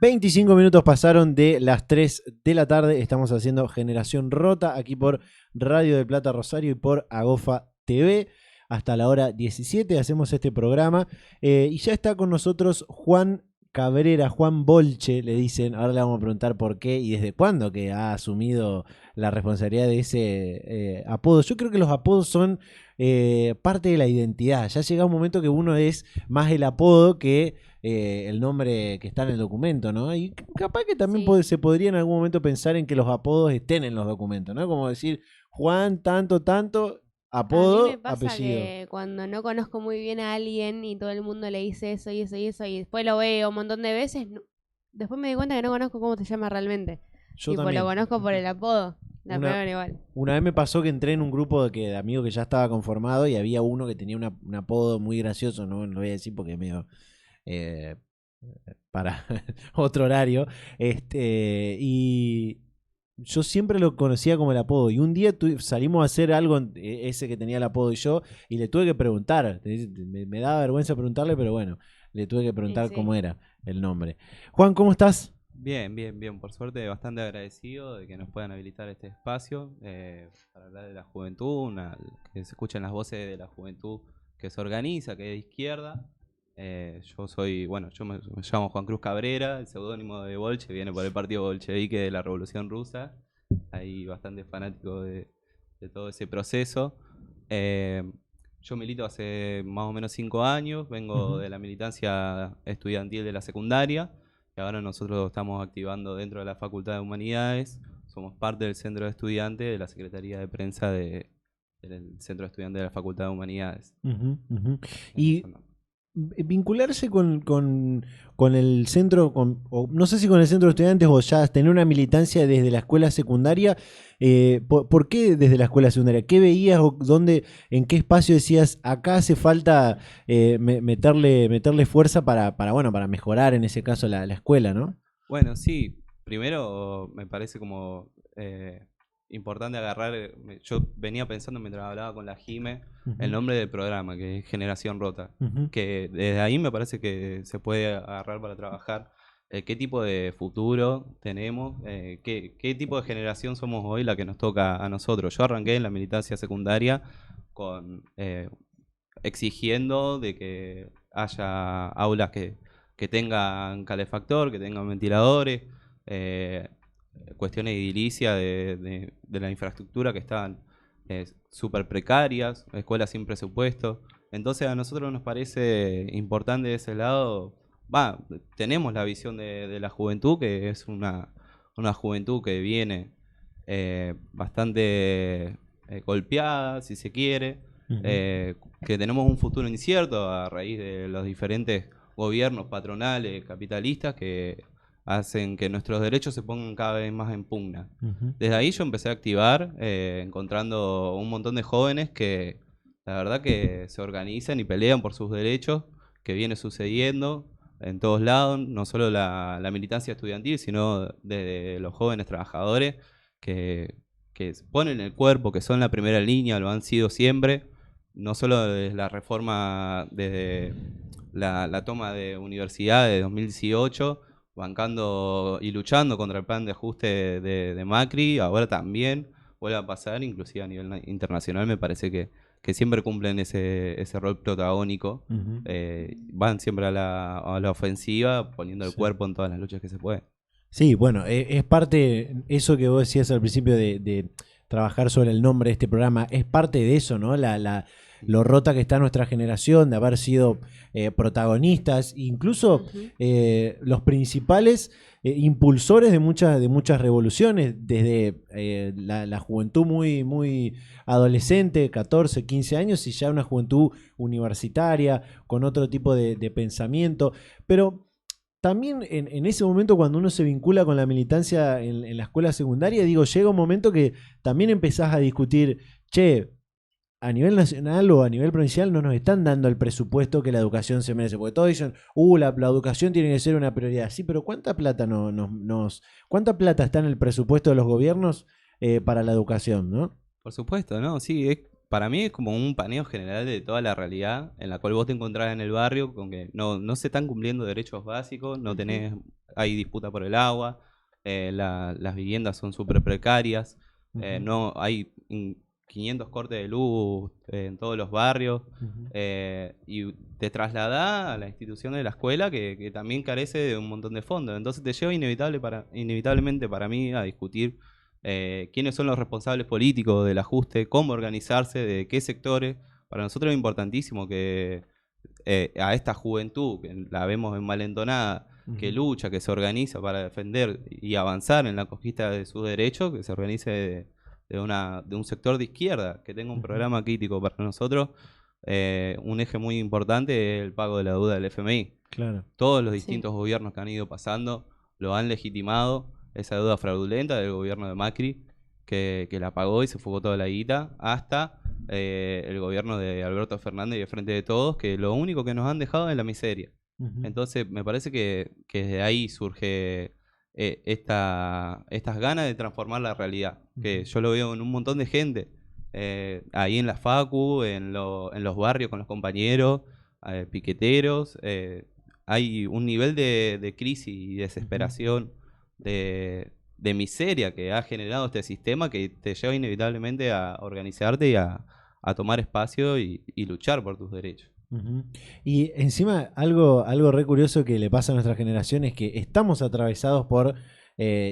25 minutos pasaron de las 3 de la tarde. Estamos haciendo Generación Rota aquí por Radio del Plata Rosario y por Agofa TV. Hasta la hora 17 hacemos este programa. Y ya está con nosotros Juan Cabrera, Juan Bolche, le dicen. Ahora le vamos a preguntar por qué y desde cuándo que ha asumido la responsabilidad de ese apodo. Yo creo que los apodos son parte de la identidad. Ya llega un momento que uno es más el apodo que el nombre que está en el documento, ¿no? Y capaz que también se podría en algún momento pensar en que los apodos estén en los documentos, ¿no? Como decir Juan tanto, apodo, a mí me pasa apellido. que cuando no conozco muy bien a alguien y todo el mundo le dice eso y eso y eso y después lo veo un montón de veces, después me di cuenta que no conozco cómo se llama realmente. Yo Tipo, también. lo conozco por el apodo. La Una, peor igual. una vez me pasó que entré en un grupo de amigos que ya estaba conformado y había uno que tenía un apodo muy gracioso, no lo voy a decir porque es medio eh, para otro horario. Y yo siempre lo conocía como el apodo. Y un día salimos a hacer algo, ese que tenía el apodo y yo, y le tuve que preguntar. Me daba vergüenza preguntarle, pero bueno, le tuve que Y preguntar cómo sí. era el nombre. Juan, ¿cómo estás? Bien, bien, bien. Por suerte, bastante agradecido de que nos puedan habilitar este espacio para hablar de la juventud, que se escuchen las voces de la juventud que se organiza, que es de izquierda. Yo me llamo Juan Cruz Cabrera, el seudónimo de Bolche viene por el partido bolchevique de la Revolución Rusa. Hay bastante fanático de todo ese proceso. Eh, yo milito hace más o menos 5 años, vengo de la militancia estudiantil de la secundaria. Y ahora nosotros estamos activando dentro de la Facultad de Humanidades. Somos parte del centro de estudiantes de la Secretaría de Prensa del centro de estudiantes de la Facultad de Humanidades. Y vincularse con el centro, o no sé si con el centro de estudiantes o ya tener una militancia desde la escuela secundaria, ¿por qué desde la escuela secundaria? ¿Qué veías o en qué espacio decías, acá hace falta meterle fuerza para mejorar en ese caso la escuela, ¿no? Bueno, sí, primero me parece como importante agarrar, yo venía pensando mientras hablaba con la Jime, el nombre del programa, que es Generación Rota, que desde ahí me parece que se puede agarrar para trabajar qué tipo de futuro tenemos, qué tipo de generación somos hoy la que nos toca a nosotros. Yo arranqué en la militancia secundaria con exigiendo de que haya aulas que tengan calefactor, que tengan ventiladores, cuestiones de edilicia de la infraestructura que están súper precarias, escuelas sin presupuesto. Entonces a nosotros nos parece importante de ese lado, tenemos la visión de la juventud, que es una juventud que viene bastante golpeada, si se quiere, que tenemos un futuro incierto a raíz de los diferentes gobiernos patronales, capitalistas, que hacen que nuestros derechos se pongan cada vez más en pugna. Desde ahí yo empecé a activar, encontrando un montón de jóvenes que la verdad que se organizan y pelean por sus derechos, que viene sucediendo en todos lados, no solo la militancia estudiantil, sino desde los jóvenes trabajadores que ponen el cuerpo, que son la primera línea, lo han sido siempre, no solo desde la reforma, desde la toma de universidad de 2018, bancando y luchando contra el plan de ajuste de Macri, ahora también vuelve a pasar, inclusive a nivel internacional me parece que siempre cumplen ese rol protagónico, van siempre a la ofensiva, poniendo el cuerpo en todas las luchas que se pueden. Sí, bueno, es parte, eso que vos decías al principio de trabajar sobre el nombre de este programa, es parte de eso, ¿no? Lo rota que está nuestra generación, de haber sido protagonistas, incluso los principales impulsores de muchas revoluciones, desde la juventud muy adolescente, 14, 15 años, y ya una juventud universitaria, con otro tipo de pensamiento, pero también en ese momento cuando uno se vincula con la militancia en la escuela secundaria, digo, llega un momento que también empezás a discutir, che, a nivel nacional o a nivel provincial no nos están dando el presupuesto que la educación se merece, porque todos dicen, la educación tiene que ser una prioridad. Sí, pero ¿cuánta plata cuánta plata está en el presupuesto de los gobiernos para la educación, no? Por supuesto, ¿no? Sí, para mí es como un paneo general de toda la realidad en la cual vos te encontrás en el barrio con que no se están cumpliendo derechos básicos, no tenés hay disputa por el agua, las viviendas son súper precarias, no hay 500 cortes de luz en todos los barrios, y te traslada a la institución de la escuela que también carece de un montón de fondos. Entonces te lleva inevitablemente para mí a discutir quiénes son los responsables políticos del ajuste, cómo organizarse, de qué sectores. Para nosotros es importantísimo que a esta juventud, que la vemos envalentonada, que lucha, que se organiza para defender y avanzar en la conquista de sus derechos, que se organice de un sector de izquierda, que tenga un programa crítico para nosotros. Un eje muy importante es el pago de la deuda del FMI. Claro. Todos los distintos gobiernos que han ido pasando lo han legitimado, esa deuda fraudulenta del gobierno de Macri, que la pagó y se fugó toda la guita, hasta el gobierno de Alberto Fernández y de Frente de Todos, que lo único que nos han dejado es la miseria. Entonces me parece que desde ahí surge estas ganas de transformar la realidad, que yo lo veo en un montón de gente, ahí en la facu, en los barrios con los compañeros, piqueteros. Hay un nivel de crisis y desesperación, de miseria que ha generado este sistema, que te lleva inevitablemente a organizarte y a tomar espacio y luchar por tus derechos. Y encima algo re curioso que le pasa a nuestra generación es que estamos atravesados por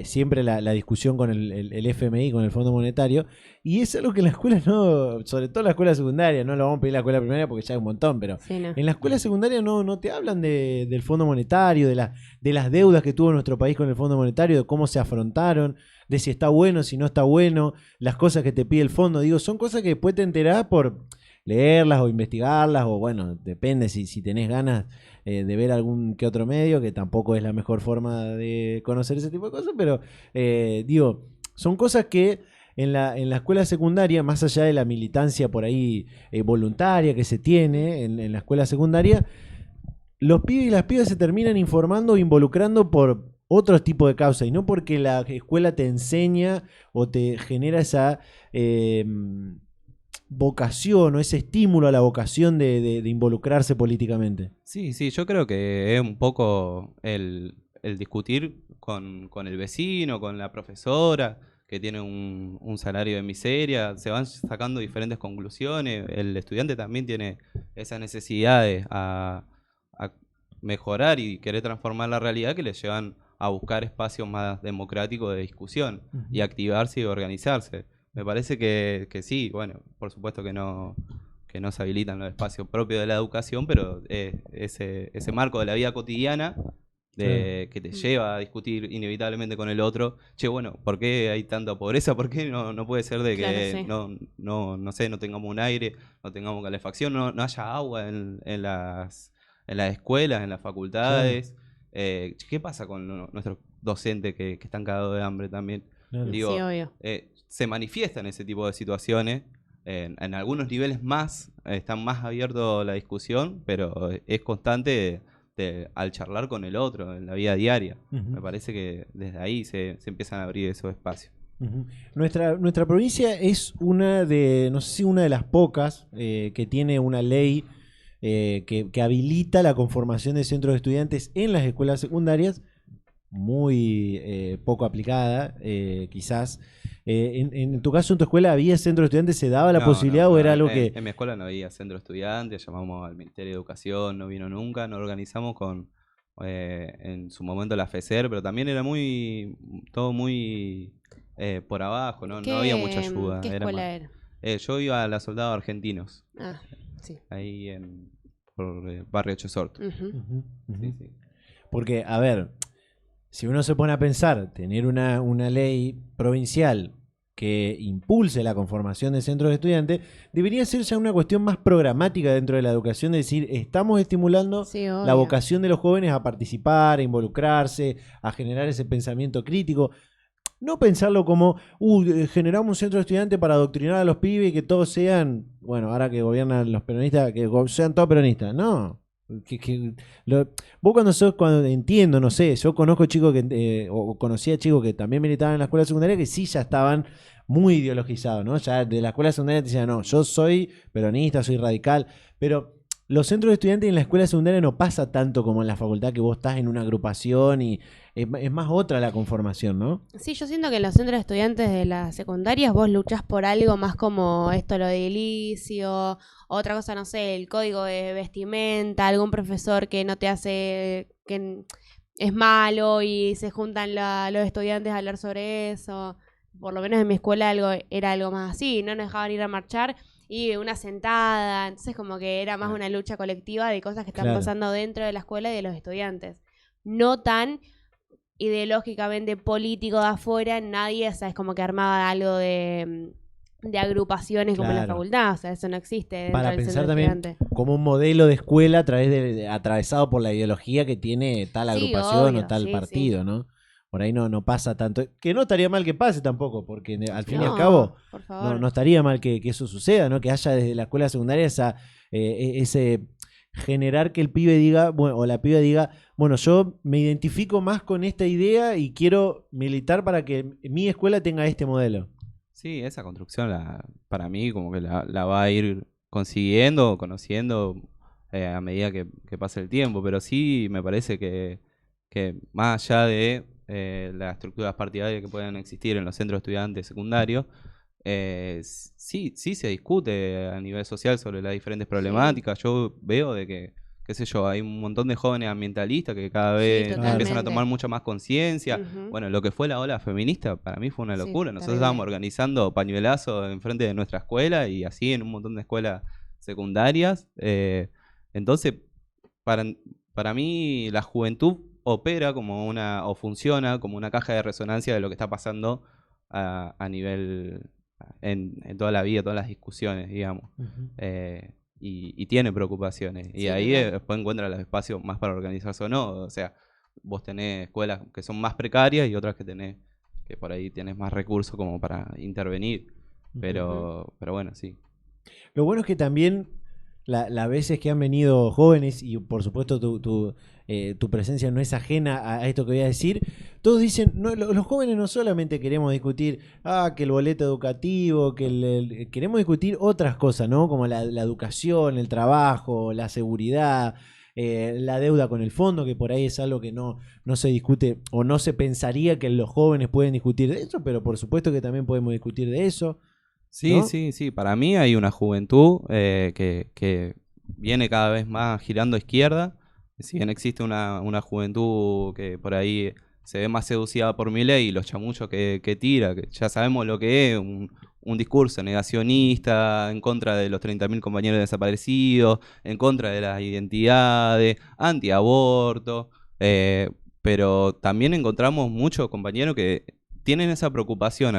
siempre la discusión con el FMI, con el Fondo Monetario, y es algo que en la escuela no, sobre todo en la escuela secundaria, no lo vamos a pedir en la escuela primaria porque ya hay un montón, pero en la escuela secundaria no te hablan del Fondo Monetario, de las deudas que tuvo nuestro país con el Fondo Monetario, de cómo se afrontaron, de si está bueno, si no está bueno, las cosas que te pide el fondo. Digo, son cosas que después te enterás por leerlas o investigarlas, o bueno, depende si tenés ganas de ver algún que otro medio, que tampoco es la mejor forma de conocer ese tipo de cosas, pero digo, son cosas que en la escuela secundaria, más allá de la militancia por ahí voluntaria que se tiene en la escuela secundaria, los pibes y las pibas se terminan informando o involucrando por otros tipos de causas, y no porque la escuela te enseña o te genera esa vocación o ese estímulo a la vocación de involucrarse políticamente. Sí, yo creo que es un poco el discutir con el vecino, con la profesora, que tiene un salario de miseria. Se van sacando diferentes conclusiones. El estudiante también tiene esas necesidades a mejorar y querer transformar la realidad, que le llevan a buscar espacios más democráticos de discusión y activarse y organizarse. Me parece que sí, bueno, por supuesto que no se habilitan los espacios propios de la educación, pero ese marco de la vida cotidiana que te lleva a discutir inevitablemente con el otro. Che, bueno, ¿por qué hay tanta pobreza? ¿Por qué no puede ser de que no sé, no tengamos un aire, no tengamos calefacción, no haya agua en las escuelas, en las facultades? ¿Qué pasa con nuestros docentes que están cagados de hambre también? Claro. Digo, Sí, obvio. se manifiestan ese tipo de situaciones. En algunos niveles más están más abiertos a la discusión, pero es constante al charlar con el otro en la vida diaria. Me parece que desde ahí se empiezan a abrir esos espacios. Nuestra provincia es una de, no sé si una de las pocas que tiene una ley que habilita la conformación de centros de estudiantes en las escuelas secundarias, muy poco aplicada, quizás. En tu caso, en tu escuela, ¿había centro de estudiantes? ¿Se daba la posibilidad o era algo que...? En mi escuela no había centro de estudiantes, llamamos al Ministerio de Educación, no vino nunca, nos organizamos con, en su momento la FESER, pero también era todo muy por abajo, no había mucha ayuda. ¿Qué escuela era? Yo iba a la Soldados Argentinos, Ah, sí. ahí por Barrio Chosorto. Sí. Porque, a ver, si uno se pone a pensar, tener una ley provincial que impulse la conformación de centros de estudiantes, debería ser ya una cuestión más programática dentro de la educación, de decir, estamos estimulando la vocación de los jóvenes a participar, a involucrarse, a generar ese pensamiento crítico. No pensarlo como, generamos un centro de estudiantes para adoctrinar a los pibes y que todos sean, bueno, ahora que gobiernan los peronistas, que sean todos peronistas. No. Vos cuando entiendo, no sé, yo conozco chicos o conocía chicos que también militaban en la escuela secundaria que sí ya estaban muy ideologizados, ¿no? Ya de la escuela secundaria te decían, no, yo soy peronista, soy radical, pero los centros de estudiantes en la escuela secundaria no pasa tanto como en la facultad, que vos estás en una agrupación y es más otra la conformación, ¿no? Sí, yo siento que en los centros de estudiantes de las secundarias vos luchás por algo más como esto, lo de edilicio, otra cosa, no sé, el código de vestimenta, algún profesor que no te hace, que es malo y se juntan los estudiantes a hablar sobre eso. Por lo menos en mi escuela era algo más así, no nos dejaban ir a marchar y una sentada, entonces como que era más una lucha colectiva de cosas que están pasando dentro de la escuela y de los estudiantes. No tan ideológicamente político de afuera, nadie, o sea, es como que armaba algo de agrupaciones como en la facultad, o sea, eso no existe dentro para del pensar centro también estudiante. como un modelo de escuela a través atravesado por la ideología que tiene tal agrupación obvio, o tal partido, ¿no? Por ahí no pasa tanto. Que no estaría mal que pase tampoco, porque al fin y al cabo no estaría mal que eso suceda, ¿no? Que haya desde la escuela secundaria ese generar que el pibe diga, bueno, o la piba diga, bueno, yo me identifico más con esta idea y quiero militar para que mi escuela tenga este modelo. Sí, esa construcción para mí como que la va a ir consiguiendo, conociendo a medida que pase el tiempo, pero sí me parece que más allá de las estructuras partidarias que puedan existir en los centros de estudiantes secundarios, sí se discute a nivel social sobre las diferentes problemáticas. Yo veo de que, qué sé yo, hay un montón de jóvenes ambientalistas que cada vez empiezan a tomar mucha más conciencia. Bueno, lo que fue la ola feminista para mí fue una locura. Nosotros estábamos organizando pañuelazos enfrente de nuestra escuela y así en un montón de escuelas secundarias. Entonces, para mí la juventud opera como o funciona como una caja de resonancia de lo que está pasando a nivel en toda la vida, todas las discusiones, digamos. Y tiene preocupaciones. Y ahí después encuentra los espacios más para organizarse o no. O sea, vos tenés escuelas que son más precarias y otras que por ahí tenés más recursos como para intervenir. Pero bueno, sí. Lo bueno es que también las veces que han venido jóvenes, y por supuesto tu presencia no es ajena a esto que voy a decir, todos dicen, no, los jóvenes no solamente queremos discutir que el boleto educativo, queremos discutir otras cosas, ¿no? Como la educación, el trabajo, la seguridad, la deuda con el fondo, que por ahí es algo que no se discute o no se pensaría que los jóvenes pueden discutir de eso, pero por supuesto que también podemos discutir de eso. Sí, ¿no? sí. Para mí hay una juventud que viene cada vez más girando a izquierda. Si bien existe una juventud que por ahí se ve más seducida por Milei y los chamullos que tira, que ya sabemos lo que es, un discurso negacionista, en contra de los 30.000 compañeros desaparecidos, en contra de las identidades, antiaborto, pero también encontramos muchos compañeros que tienen esa preocupación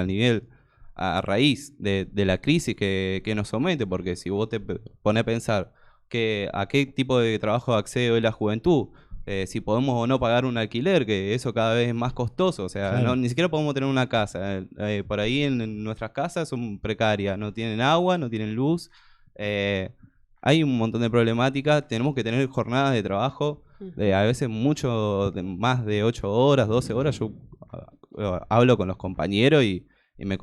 a raíz de la crisis que nos somete, porque si vos te pones a pensar a qué tipo de trabajo accede hoy la juventud, si podemos o no pagar un alquiler, que eso cada vez es más costoso, o sea, Claro. ni siquiera podemos tener una casa. Por ahí en nuestras casas son precarias, no tienen agua, no tienen luz, hay un montón de problemáticas, tenemos que tener jornadas de trabajo, a veces más de 8 horas, 12 horas. Yo hablo con los compañeros y me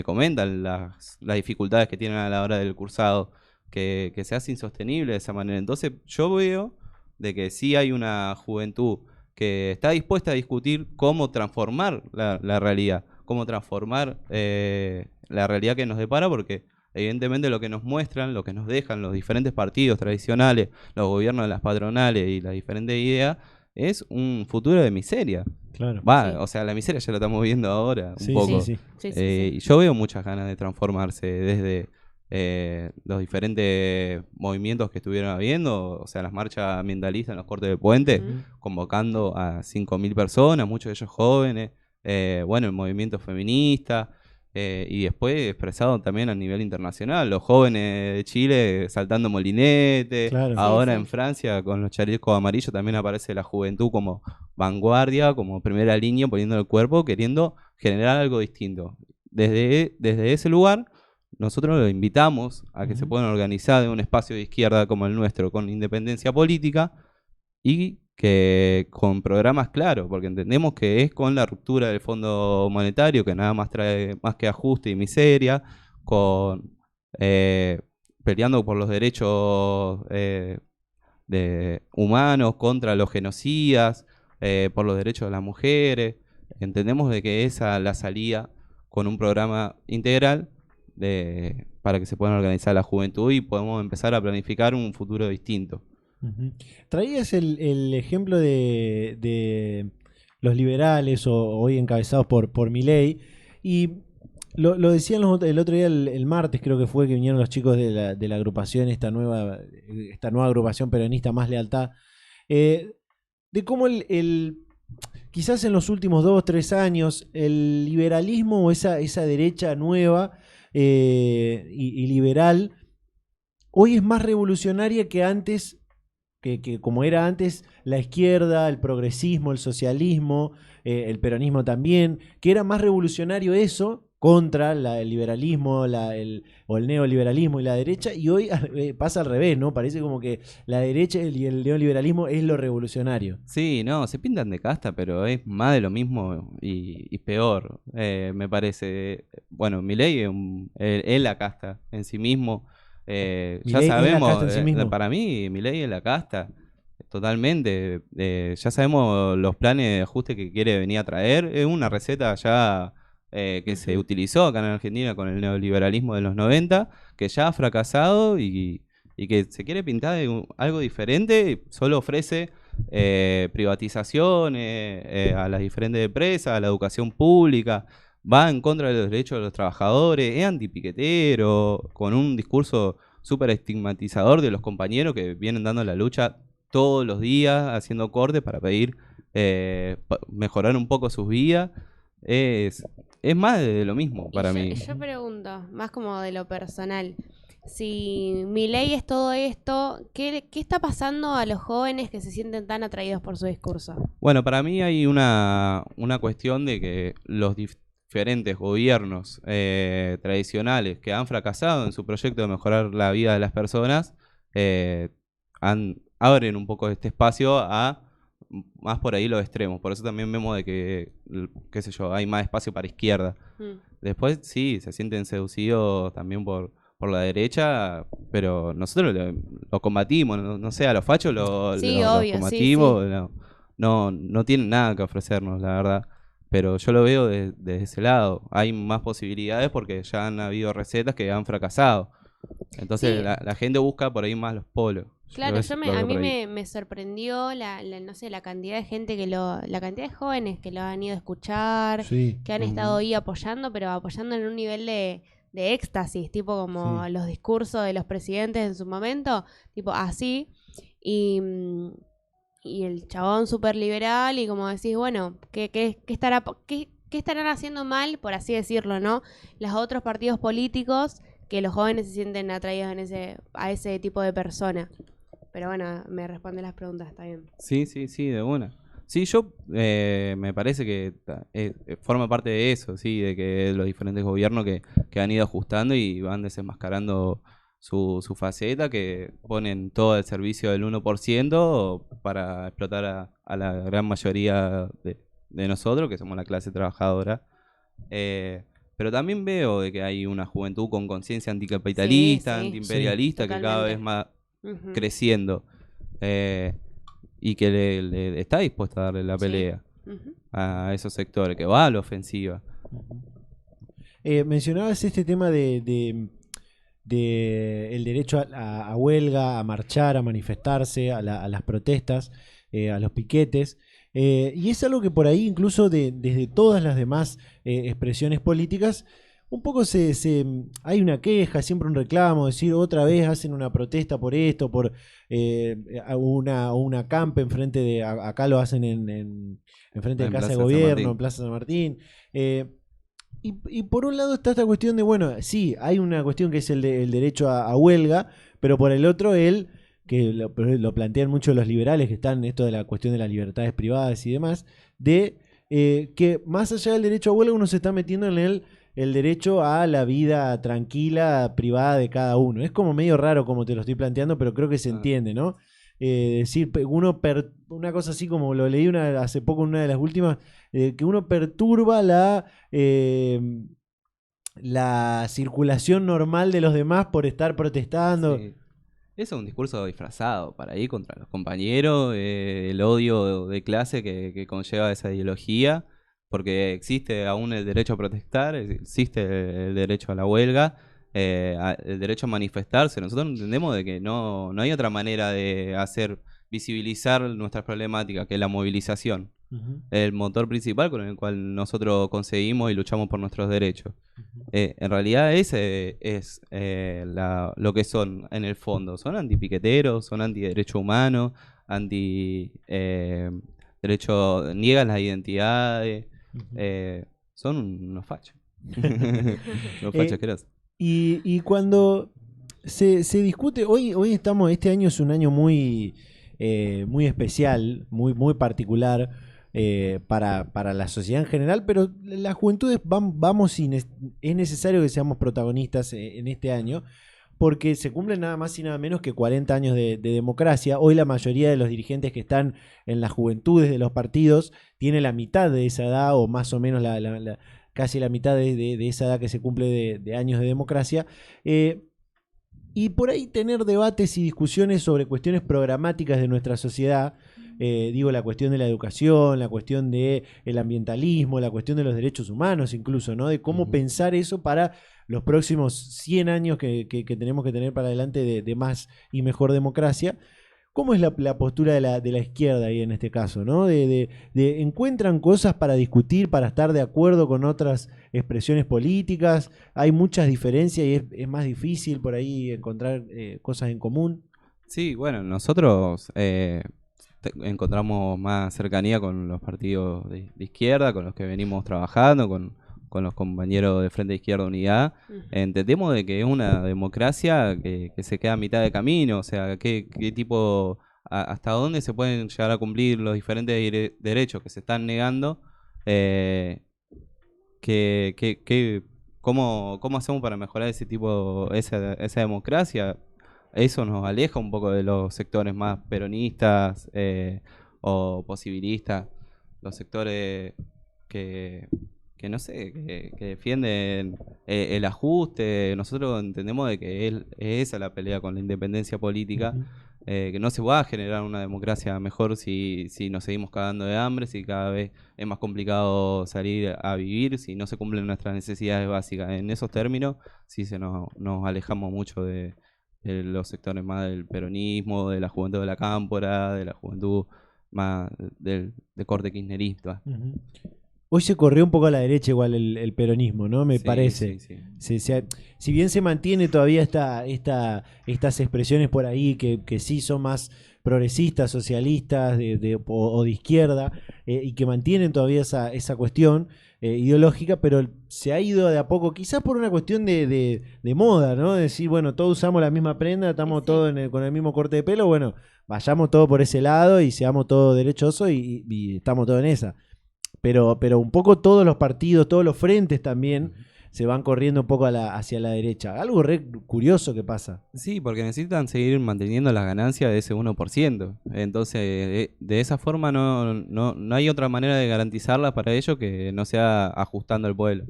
comentan las dificultades que tienen a la hora del cursado, que se hace insostenible de esa manera. Entonces yo veo de que sí hay una juventud que está dispuesta a discutir cómo transformar la realidad, cómo transformar la realidad que nos depara, porque evidentemente lo que nos muestran, lo que nos dejan los diferentes partidos tradicionales, los gobiernos de las patronales y las diferentes ideas, es un futuro de miseria. Claro. O sea, la miseria ya la estamos viendo ahora un poco. Sí. Y yo veo muchas ganas de transformarse desde los diferentes movimientos que estuvieron habiendo, o sea, las marchas ambientalistas en los cortes de puente, convocando a 5.000 personas, muchos de ellos jóvenes, bueno, el movimiento feminista, y después expresado también a nivel internacional, los jóvenes de Chile saltando molinete, Claro. ahora en Francia con los chalecos amarillos también aparece la juventud como vanguardia, como primera línea, poniendo el cuerpo, queriendo generar algo distinto. Desde ese lugar nosotros lo invitamos a que se puedan organizar en un espacio de izquierda como el nuestro, con independencia política y que con programas claros, porque entendemos que es con la ruptura del Fondo Monetario, que nada más trae más que ajuste y miseria, con peleando por los derechos humanos, contra los genocidas, por los derechos de las mujeres. Entendemos de que esa es la salida con un programa integral para que se puedan organizar la juventud y podemos empezar a planificar un futuro distinto. Traías el ejemplo de los liberales, hoy encabezados por Milei, y lo decían el otro día, el martes creo que fue, que vinieron los chicos de la agrupación, esta nueva agrupación peronista Más Lealtad, de cómo quizás en los últimos 2 o 3 años el liberalismo o esa derecha nueva y liberal hoy es más revolucionaria que antes, que como era antes la izquierda, el progresismo, el socialismo, el peronismo también, que era más revolucionario eso contra el liberalismo o el neoliberalismo y la derecha, y hoy pasa al revés, ¿no? Parece como que la derecha y el neoliberalismo es lo revolucionario. Sí, no, se pintan de casta, pero es más de lo mismo y peor, me parece. Bueno, Milei es la casta en sí mismo. Ya sabemos, sí para mí Milei es la casta, totalmente. Ya sabemos los planes de ajuste que quiere venir a traer. Es una receta ya que se utilizó acá en Argentina con el neoliberalismo de los 90, que ya ha fracasado y que se quiere pintar de algo diferente. Solo ofrece privatizaciones a las diferentes empresas, a la educación pública. Va en contra de los derechos de los trabajadores, es antipiquetero, con un discurso súper estigmatizador de los compañeros que vienen dando la lucha todos los días, haciendo cortes para pedir mejorar un poco sus vidas. Es más de lo mismo para mí. Yo pregunto, más como de lo personal, si Milei es todo esto, ¿qué está pasando a los jóvenes que se sienten tan atraídos por su discurso? Bueno, para mí hay una cuestión de que los diferentes gobiernos tradicionales que han fracasado en su proyecto de mejorar la vida de las personas abren un poco este espacio a más por ahí los extremos. Por eso también vemos de que, qué sé yo, hay más espacio para izquierda. Después sí, se sienten seducidos también por la derecha, pero nosotros lo combatimos, no sé, a los fachos Sí, los obvio, combatimos, sí. no tienen nada que ofrecernos, la verdad. Pero yo lo veo desde ese lado. Hay más posibilidades porque ya han habido recetas que han fracasado. Entonces Sí. la gente busca por ahí más los polos. Claro, Lo a veo mí por ahí. me sorprendió no sé, la cantidad de gente la cantidad de jóvenes que lo han ido a escuchar, Sí. que han estado ahí apoyando, pero apoyando en un nivel de éxtasis, tipo como Sí. los discursos de los presidentes en su momento, tipo así, y, y el chabón súper liberal, y como decís, bueno, ¿qué estarán haciendo mal, por así decirlo, ¿no? Los otros partidos políticos que los jóvenes se sienten atraídos a ese tipo de persona. Pero bueno, me responde las preguntas, está bien. Sí, de una. Sí, yo me parece que forma parte de eso, sí, de que los diferentes gobiernos que han ido ajustando y van desenmascarando su faceta, que ponen todo al servicio del 1% para explotar a la gran mayoría de nosotros, que somos la clase trabajadora. Pero también veo de que hay una juventud con conciencia anticapitalista, Sí, antiimperialista, que cada totalmente. vez más Ujú. creciendo. Y que le está dispuesta a darle la Sí. pelea Ujú. a esos sectores, que va a la ofensiva. Mencionabas este tema de el derecho a huelga, a marchar, a manifestarse, a las protestas, a los piquetes. Y es algo que por ahí, incluso desde todas las demás expresiones políticas, un poco hay una queja, siempre un reclamo, decir otra vez hacen una protesta por esto, por una campa enfrente de, acá lo hacen enfrente de En Casa de Plaza de San Gobierno, Martín. en Plaza San Martín. Y por un lado está esta cuestión de, bueno, sí, hay una cuestión que es el derecho a huelga, pero por el otro que lo plantean mucho los liberales, que están en esto de la cuestión de las libertades privadas y demás, de que más allá del derecho a huelga uno se está metiendo en el derecho a la vida tranquila, privada de cada uno. Es como medio raro como te lo estoy planteando, pero creo que se entiende, ¿no? Decir, una cosa así como lo leí hace poco en una de las últimas, que uno perturba la circulación normal de los demás por estar protestando. Sí. Eso es un discurso disfrazado para ir contra los compañeros, el odio de clase que conlleva esa ideología, porque existe aún el derecho a protestar, existe el derecho a la huelga, el derecho a manifestarse. Nosotros entendemos de que no hay otra manera de hacer visibilizar nuestras problemáticas que la movilización. El motor principal con el cual nosotros conseguimos y luchamos por nuestros derechos. En realidad ese es lo que son en el fondo. Son antipiqueteros, son antiderechos humanos, niegan las identidades, son unos fachos. Unos fachos asquerosos. Y cuando se discute, este año es un año muy especial, muy particular para la sociedad en general, pero las juventudes vamos y es necesario que seamos protagonistas en este año, porque se cumplen nada más y nada menos que 40 años de democracia. Hoy la mayoría de los dirigentes que están en las juventudes de los partidos tiene la mitad de esa edad, o más o menos casi la mitad de esa edad que se cumple de años de democracia. Y por ahí tener debates y discusiones sobre cuestiones programáticas de nuestra sociedad, la cuestión de la educación, la cuestión del ambientalismo, la cuestión de los derechos humanos incluso, ¿no? De cómo pensar eso para los próximos 100 años que tenemos que tener para adelante de más y mejor democracia. ¿Cómo es la postura de la izquierda ahí en este caso, ¿no? ¿Encuentran cosas para discutir, para estar de acuerdo con otras expresiones políticas? ¿Hay muchas diferencias y es más difícil por ahí encontrar cosas en común? Sí, bueno, nosotros encontramos más cercanía con los partidos de izquierda, con los que venimos trabajando, con los compañeros de Frente Izquierda Unidad. Entendemos de que es una democracia que se queda a mitad de camino, o sea, qué tipo, hasta dónde se pueden llegar a cumplir los diferentes derechos que se están negando, ¿cómo hacemos para mejorar esa democracia? Eso nos aleja un poco de los sectores más peronistas o posibilistas, los sectores que no sé, que defienden el ajuste. Nosotros entendemos de que es esa la pelea con la independencia política, que no se va a generar una democracia mejor si nos seguimos cagando de hambre, si cada vez es más complicado salir a vivir, si no se cumplen nuestras necesidades básicas. En esos términos, sí nos alejamos mucho de los sectores más del peronismo, de la juventud de la cámpora, de la juventud más de corte kirchnerista. Hoy se corrió un poco a la derecha igual el peronismo, ¿no? Me parece. Sí. Si bien se mantiene todavía estas expresiones por ahí que sí son más progresistas, socialistas o de izquierda, y que mantienen todavía esa cuestión ideológica, pero se ha ido de a poco, quizás por una cuestión de moda, ¿no? De decir, bueno, todos usamos la misma prenda, estamos todos con el mismo corte de pelo, bueno, vayamos todos por ese lado y seamos todos derechosos y estamos todos en esa. Pero un poco todos los partidos, todos los frentes también se van corriendo un poco hacia la derecha. Algo re curioso que pasa. Sí, porque necesitan seguir manteniendo las ganancias de ese 1%. Entonces, de esa forma no hay otra manera de garantizarlas para ellos que no sea ajustando el vuelo.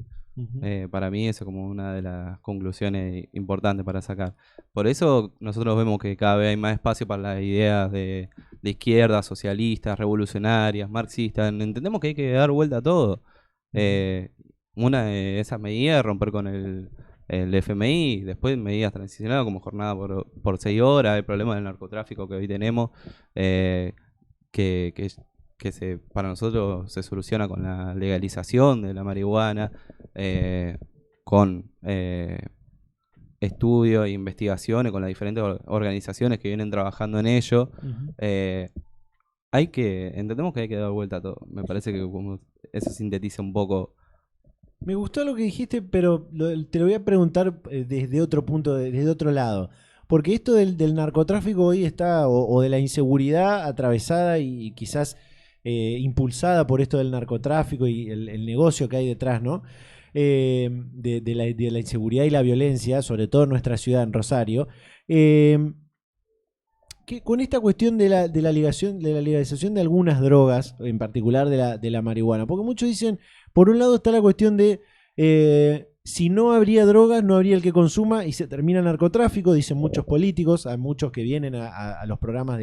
Para mí eso es como una de las conclusiones importantes para sacar. Por eso nosotros vemos que cada vez hay más espacio para las ideas de izquierda, socialistas, revolucionarias, marxistas. Entendemos que hay que dar vuelta a todo. Una de esas medidas es romper con el FMI, después medidas transicionales como jornada por 6 horas, el problema del narcotráfico que hoy tenemos, que para nosotros se soluciona con la legalización de la marihuana, con estudios e investigaciones con las diferentes organizaciones que vienen trabajando en ello. Entendemos que hay que dar vuelta a todo. Me parece que eso sintetiza un poco. Me gustó lo que dijiste, pero te lo voy a preguntar desde otro punto, desde otro lado. Porque esto del narcotráfico hoy está, o de la inseguridad atravesada y quizás impulsada por esto del narcotráfico y el negocio que hay detrás, ¿no? De la inseguridad y la violencia, sobre todo en nuestra ciudad, en Rosario. Que con esta cuestión de la legalización de algunas drogas, en particular de la marihuana, porque muchos dicen, por un lado está la cuestión de si no habría drogas, no habría el que consuma y se termina el narcotráfico, dicen muchos políticos, hay muchos que vienen a los programas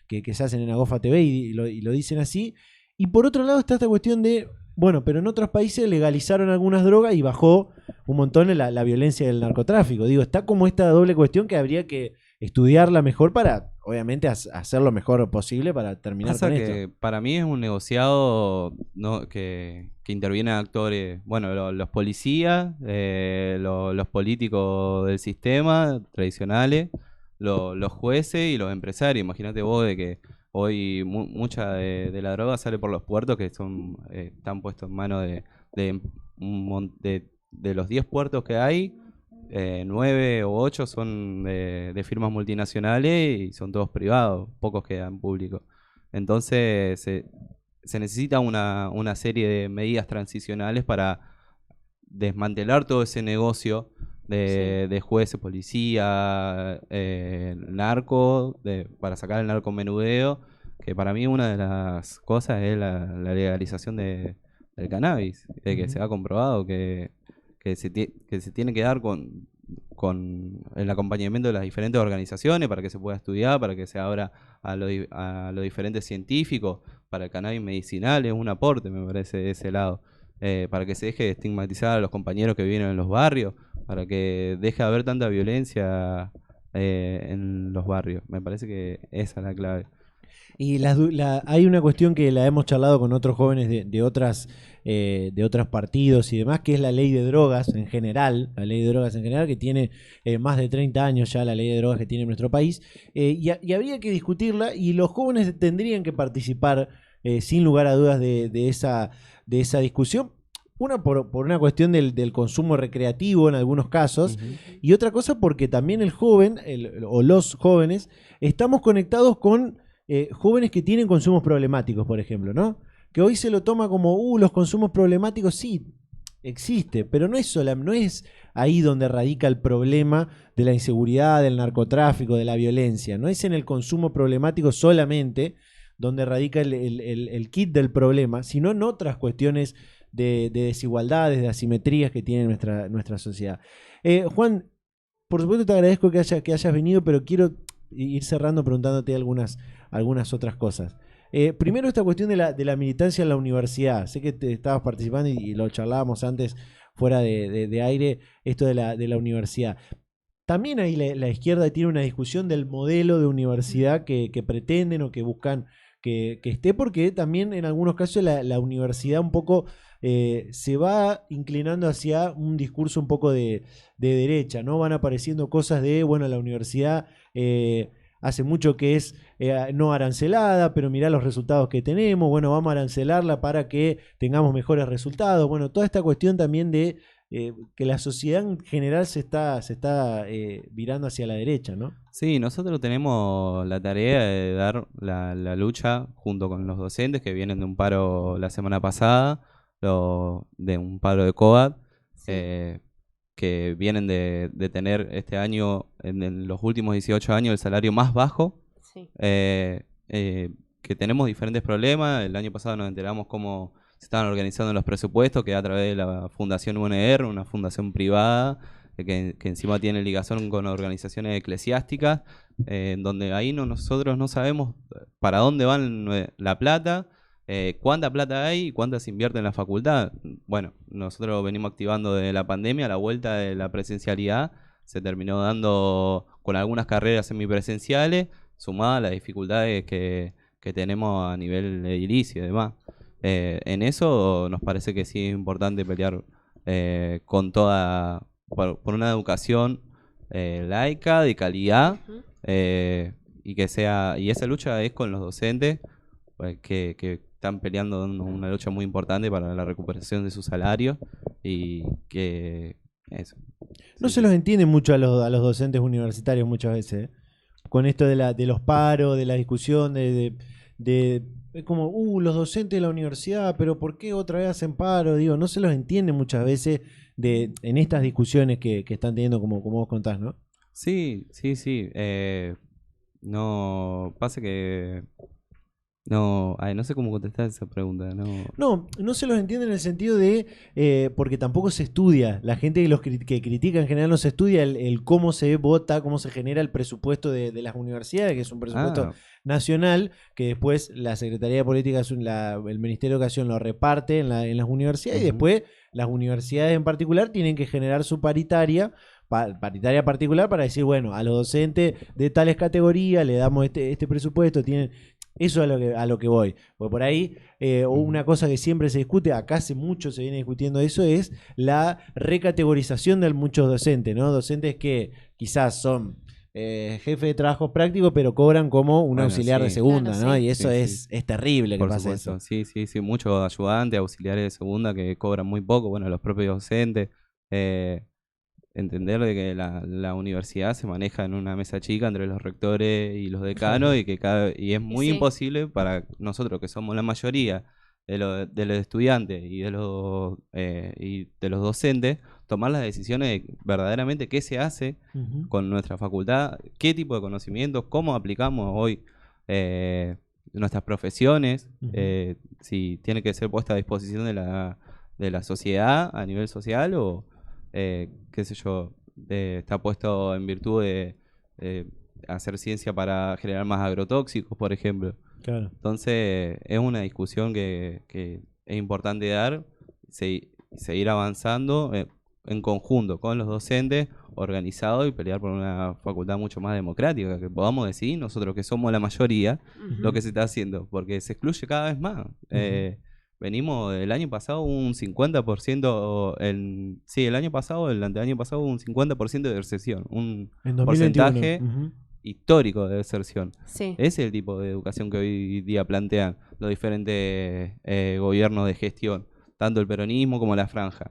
que se hacen en Agofa TV y lo dicen así. Y por otro lado está esta cuestión de, bueno, pero en otros países legalizaron algunas drogas y bajó un montón la violencia del narcotráfico. Digo, está como esta doble cuestión que habría que estudiarla mejor para, obviamente, hacer lo mejor posible para terminar Pasa con que esto. para mí es un negociado, ¿no? que intervienen actores, bueno, los policías, los políticos del sistema tradicionales, los jueces y los empresarios. Imagínate vos de que hoy mucha de la droga sale por los puertos que están puestos en manos de, de los 10 puertos que hay. 9 o 8 son de firmas multinacionales y son todos privados, pocos quedan públicos. Entonces se necesita una serie de medidas transicionales para desmantelar todo ese negocio de jueces, policía, narco, para sacar el narcomenudeo, que para mí una de las cosas es la legalización del cannabis, de que se ha comprobado que se tiene que dar con el acompañamiento de las diferentes organizaciones para que se pueda estudiar, para que se abra a los diferentes científicos, para el cannabis medicinal es un aporte, me parece, de ese lado, para que se deje de estigmatizar a los compañeros que viven en los barrios, para que deje de haber tanta violencia en los barrios. Me parece que esa es la clave. Y hay una cuestión que la hemos charlado con otros jóvenes de otros partidos y demás, que es la ley de drogas en general, que tiene más de 30 años ya la ley de drogas que tiene nuestro país, y habría que discutirla y los jóvenes tendrían que participar sin lugar a dudas de esa discusión. Una por una cuestión del consumo recreativo en algunos casos, y otra cosa porque también el joven o los jóvenes estamos conectados con jóvenes que tienen consumos problemáticos, por ejemplo, ¿no? Que hoy se lo toma como, los consumos problemáticos, sí, existe, pero no es ahí donde radica el problema de la inseguridad, del narcotráfico, de la violencia. No es en el consumo problemático solamente donde radica el kit del problema, sino en otras cuestiones de desigualdades, de asimetrías que tiene nuestra sociedad. Juan, por supuesto te agradezco que hayas venido, pero quiero ir cerrando preguntándote algunas otras cosas. Primero esta cuestión de la militancia en la universidad. Sé que te estabas participando y lo charlábamos antes fuera de aire, esto de la universidad. También ahí la izquierda tiene una discusión del modelo de universidad que pretenden o que buscan que esté, porque también en algunos casos la universidad un poco se va inclinando hacia un discurso un poco de derecha, ¿no? Van apareciendo cosas de, bueno, la universidad hace mucho que es no arancelada, pero mirá los resultados que tenemos, bueno, vamos a arancelarla para que tengamos mejores resultados. Bueno, toda esta cuestión también de que la sociedad en general se está virando hacia la derecha, ¿no? Sí, nosotros tenemos la tarea de dar la lucha junto con los docentes que vienen de un paro la semana pasada, de un paro de COAD, Sí. que vienen de tener este año, en los últimos 18 años, el salario más bajo, Sí. que tenemos diferentes problemas. El año pasado nos enteramos cómo se estaban organizando los presupuestos, que a través de la Fundación UNR, una fundación privada, que encima tiene ligación con organizaciones eclesiásticas, donde ahí nosotros no sabemos para dónde va la plata, cuánta plata hay y cuánta se invierte en la facultad. Bueno, nosotros venimos activando desde la pandemia, a la vuelta de la presencialidad, se terminó dando con algunas carreras semipresenciales, sumada a las dificultades que tenemos a nivel edilicio y demás. En eso nos parece que sí es importante pelear con por una educación laica, de calidad, y esa lucha es con los docentes, pues, que están peleando una lucha muy importante para la recuperación de su salario y que eso. No Sí, se sí. los entiende mucho a los docentes universitarios muchas veces, ¿eh? Con esto de los paros, de la discusión, es como, los docentes de la universidad, pero ¿por qué otra vez hacen paro? Digo, no se los entiende muchas veces en estas discusiones que están teniendo, como vos contás, ¿no? Sí, sí, sí. No, pasa que No, no sé cómo contestar esa pregunta. No se los entiende en el sentido de, porque tampoco se estudia. La gente que critica en general no se estudia el cómo se vota, cómo se genera el presupuesto de las universidades, que es un presupuesto nacional, que después la Secretaría de Política, el Ministerio de Educación lo reparte en las universidades, y después las universidades en particular tienen que generar su paritaria particular para decir, bueno, a los docentes de tales categorías le damos este presupuesto, tienen... Eso es a lo que voy. Porque por ahí, una cosa que siempre se discute, acá hace mucho se viene discutiendo eso, es la recategorización de muchos docentes, ¿no? Docentes que quizás son jefes de trabajos prácticos, pero cobran como un auxiliar de segunda, claro, ¿no? Sí. Y eso es terrible que pase eso. Sí, muchos ayudantes, auxiliares de segunda que cobran muy poco, bueno, los propios docentes. Entender de que la universidad se maneja en una mesa chica entre los rectores y los decanos y es muy imposible para nosotros, que somos la mayoría de los estudiantes y de los docentes, tomar las decisiones de verdaderamente qué se hace con nuestra facultad, qué tipo de conocimientos, cómo aplicamos hoy nuestras profesiones, si tiene que ser puesta a disposición de la sociedad a nivel social o qué sé yo, está puesto en virtud de hacer ciencia para generar más agrotóxicos, por ejemplo. Claro. Entonces es una discusión que es importante dar, seguir avanzando en conjunto con los docentes, organizados, y pelear por una facultad mucho más democrática, que podamos decidir nosotros, que somos la mayoría, lo que se está haciendo, porque se excluye cada vez más. Venimos del año pasado un 50%, el año pasado, el anteaño pasado, un 50% de deserción, un porcentaje histórico de deserción. Sí. Ese es el tipo de educación que hoy día plantean los diferentes gobiernos de gestión, tanto el peronismo como la franja.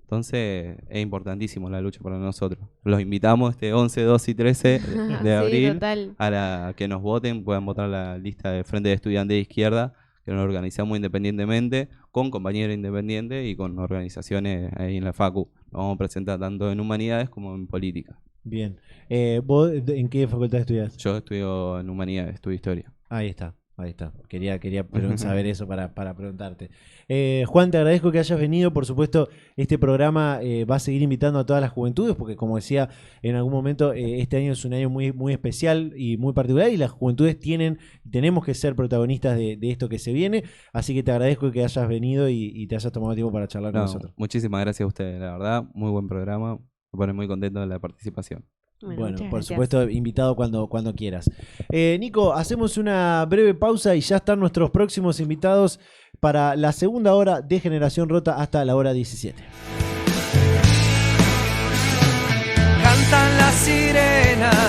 Entonces es importantísimo la lucha para nosotros. Los invitamos este 11, 12 y 13 de abril a que nos voten, puedan votar la lista de Frente de Estudiantes de Izquierda, que nos organizamos independientemente, con compañeros independientes y con organizaciones ahí en la Facu. Nos vamos a presentar tanto en humanidades como en política. Bien. ¿Vos en qué facultad estudiás? Yo estudio en humanidades, estudio historia. Ahí está. Quería saber eso para preguntarte. Juan, te agradezco que hayas venido. Por supuesto, este programa va a seguir invitando a todas las juventudes, porque como decía en algún momento, este año es un año muy, muy especial y muy particular, y las juventudes tenemos que ser protagonistas de esto que se viene. Así que te agradezco que hayas venido y te hayas tomado tiempo para charlar con nosotros. Muchísimas gracias a ustedes, la verdad, muy buen programa. Me pone muy contento de la participación. Bueno, por supuesto, invitado cuando quieras. Nico, hacemos una breve pausa y ya están nuestros próximos invitados para la segunda hora de Generación Rota hasta la hora 17. Cantan las sirenas.